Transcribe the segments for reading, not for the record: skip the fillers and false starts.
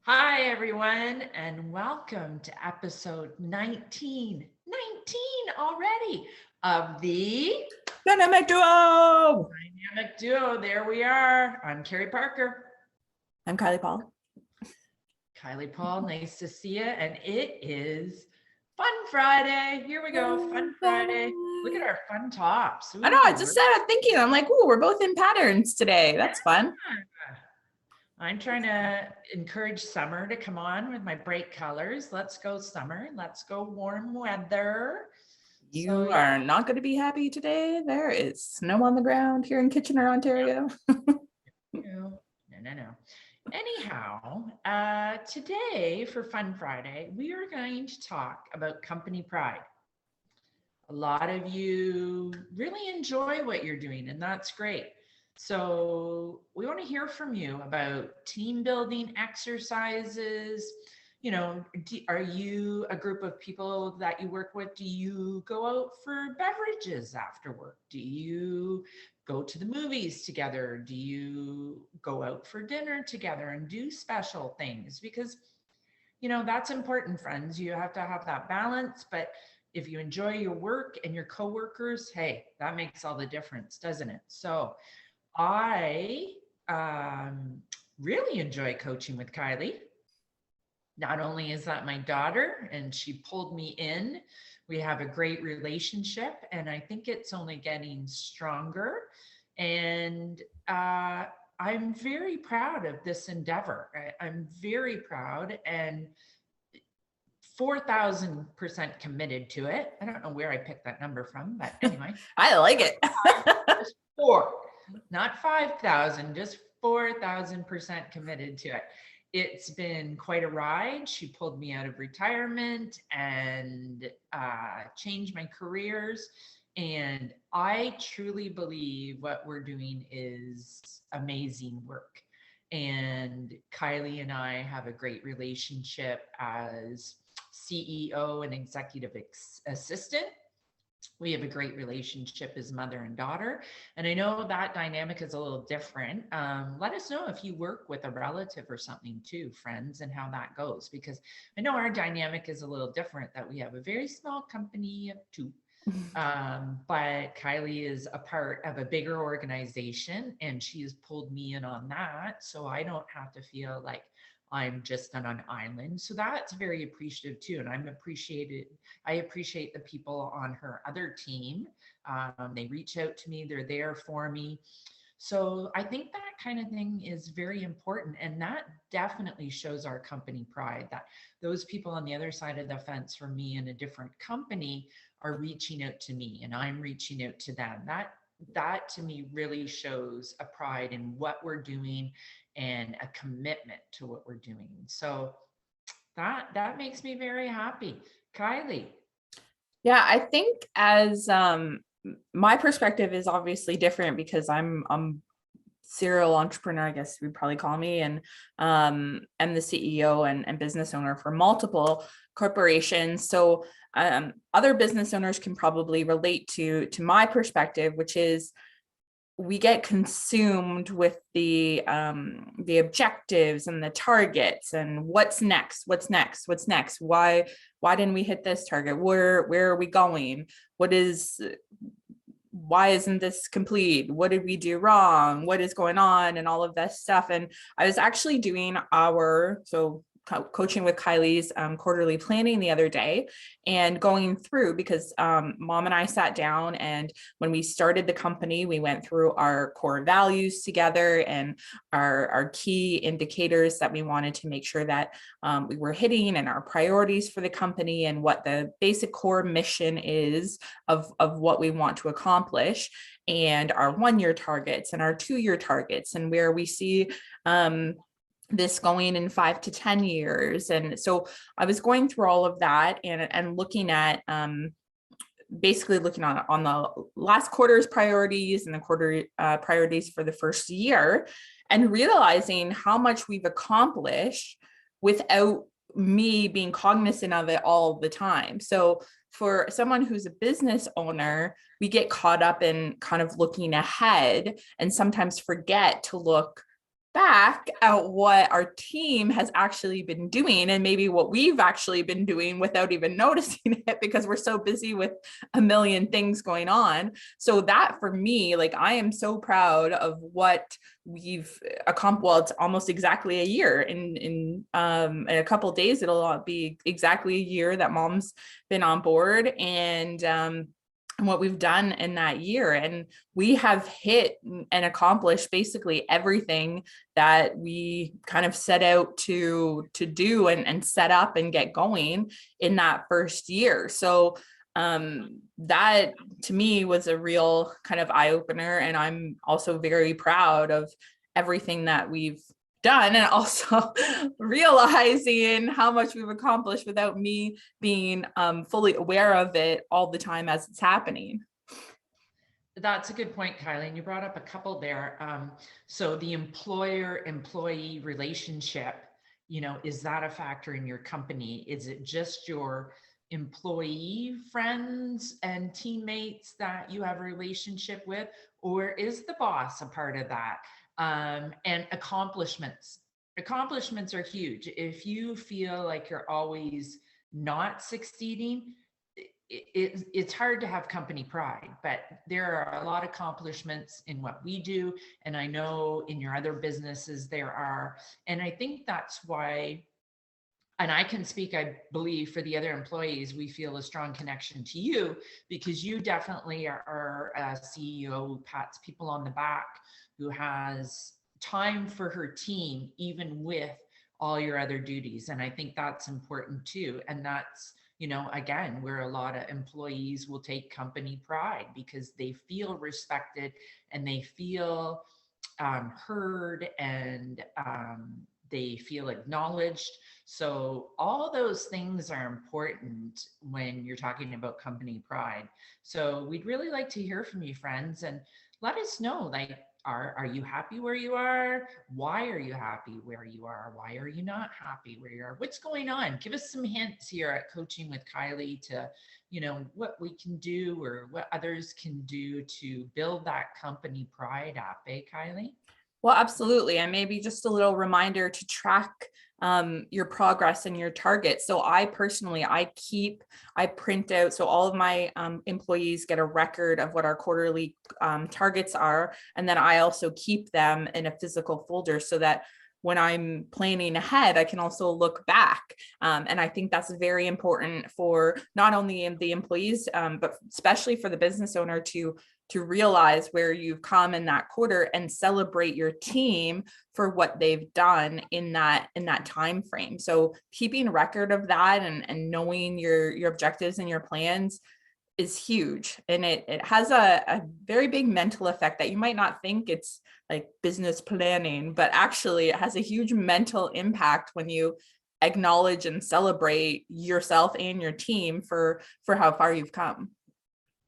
Hi, everyone, and welcome to episode 19 already of the Dynamic Duo. Dynamic Duo. There we are. I'm Keri Parker. I'm Kyley Paul. Kyley Paul, nice to see you. And it is Fun Friday. Here we go. Fun Friday. Look at our fun tops. I know. I just started thinking. I'm like, "Ooh, we're both in patterns today. That's fun." I'm trying to encourage summer to come on with my bright colors. Let's go summer. Let's go warm weather. You are not going to be happy today. There is snow on the ground here in Kitchener, Ontario. No. Anyhow, today for Fun Friday, we are going to talk about company pride. A lot of you really enjoy what you're doing, and that's great. So we want to hear from you about team building exercises. You know, are you a group of people that you work with? Do you go out for beverages after work? Do you go to the movies together? Do you go out for dinner together and do special things? Because, you know, that's important, friends. You have to have that balance. But if you enjoy your work and your coworkers, hey, that makes all the difference, doesn't it? So I really enjoy coaching with Kyley. Not only is that my daughter and she pulled me in, we have a great relationship and I think it's only getting stronger. And I'm very proud of this endeavor. I'm very proud and 4,000% committed to it. I don't know where I picked that number from, but anyway. I like it. Just 4, not 5,000, just 4,000% committed to it. It's been quite a ride. She pulled me out of retirement and changed my careers. And I truly believe what we're doing is amazing work. And Kyley and I have a great relationship as CEO and executive assistant. We have a great relationship as mother and daughter. And I know that dynamic is a little different. Let us know if you work with a relative or something too, friends, and how that goes. Because I know our dynamic is a little different, that we have a very small company of 2. But Kyley is a part of a bigger organization and she has pulled me in on that. So I don't have to feel like I'm just on an island. So that's very appreciative too. And I appreciate the people on her other team. They reach out to me, they're there for me. So I think that kind of thing is very important. And that definitely shows our company pride, that those people on the other side of the fence from me in a different company are reaching out to me and I'm reaching out to them. That to me really shows a pride in what we're doing and a commitment to what we're doing. So that makes me very happy. Kyley. Yeah, I think as my perspective is obviously different because I'm serial entrepreneur, I guess we'd probably call me, and I'm the CEO and business owner for multiple corporations. So other business owners can probably relate to my perspective, which is we get consumed with the objectives and the targets and what's next. Why didn't we hit this target? Where are we going? Why isn't this complete? What did we do wrong? What is going on? And all of this stuff. And I was actually doing coaching with Kyley's quarterly planning the other day and going through, because mom and I sat down, and when we started the company, we went through our core values together and our key indicators that we wanted to make sure that we were hitting, and our priorities for the company and what the basic core mission is of what we want to accomplish, and our 1-year targets and our 2-year targets, and where we see this going in 5 to 10 years. And so I was going through all of that and looking at basically looking on the last quarter's priorities and the quarter priorities for the first year, and realizing how much we've accomplished without me being cognizant of it all the time. So for someone who's a business owner, we get caught up in kind of looking ahead and sometimes forget to look back at what our team has actually been doing and maybe what we've actually been doing without even noticing it because we're so busy with a million things going on. So that for me, like I am so proud of what we've accomplished. Well, it's almost exactly a year. In a couple of days, it'll be exactly a year that Mom's been on board, and what we've done in that year. And we have hit and accomplished basically everything that we kind of set out to do and set up and get going in that first year. So that to me was a real kind of eye opener. And I'm also very proud of everything that we've done, and also realizing how much we've accomplished without me being fully aware of it all the time as it's happening. That's a good point, Kyley. And you brought up a couple there. So the employer-employee relationship, is that a factor in your company? Is it just your employee friends and teammates that you have a relationship with, or is the boss a part of that? And accomplishments are huge. If you feel like you're always not succeeding, it's hard to have company pride, but there are a lot of accomplishments in what we do. And I know in your other businesses there are, and I think that's why, and I can speak, I believe, for the other employees, we feel a strong connection to you because you definitely are a CEO who pats people on the back, who has time for her team, even with all your other duties. And I think that's important too. And that's, again, where a lot of employees will take company pride because they feel respected and they feel heard, and they feel acknowledged. So all those things are important when you're talking about company pride. So we'd really like to hear from you, friends, and let us know, like, are you happy where you are? Why are you happy where you are? Why are you not happy where you are? What's going on? Give us some hints here at Coaching with Kyley to, what we can do or what others can do to build that company pride up, Kyley? Well, absolutely. And maybe just a little reminder to track your progress and your targets. So I personally, I print out, so all of my employees get a record of what our quarterly targets are. And then I also keep them in a physical folder so that when I'm planning ahead, I can also look back. And I think that's very important for not only the employees, but especially for the business owner to realize where you've come in that quarter and celebrate your team for what they've done in that time frame. So keeping record of that and knowing your objectives and your plans is huge. And it has a very big mental effect that you might not think it's like business planning, but actually it has a huge mental impact when you acknowledge and celebrate yourself and your team for how far you've come.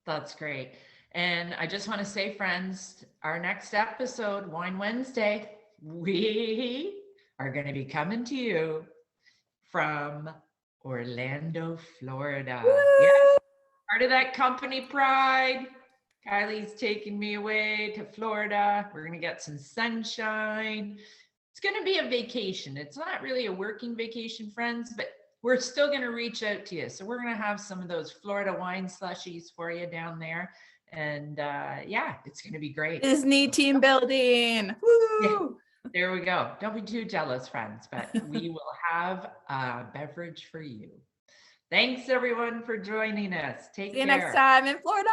That's great. And I just want to say, friends, our next episode, Wine Wednesday, we are going to be coming to you from Orlando, Florida. Woo! Yeah, part of that company pride. Kyley's taking me away to Florida. We're going to get some sunshine. It's going to be a vacation. It's not really a working vacation, friends, but we're still going to reach out to you. So we're going to have some of those Florida wine slushies for you down there. And yeah, it's going to be great. Disney team building. Woo! Yeah, there we go. Don't be too jealous, friends, but we will have a beverage for you. Thanks everyone for joining us. Take care. See you next time in Florida.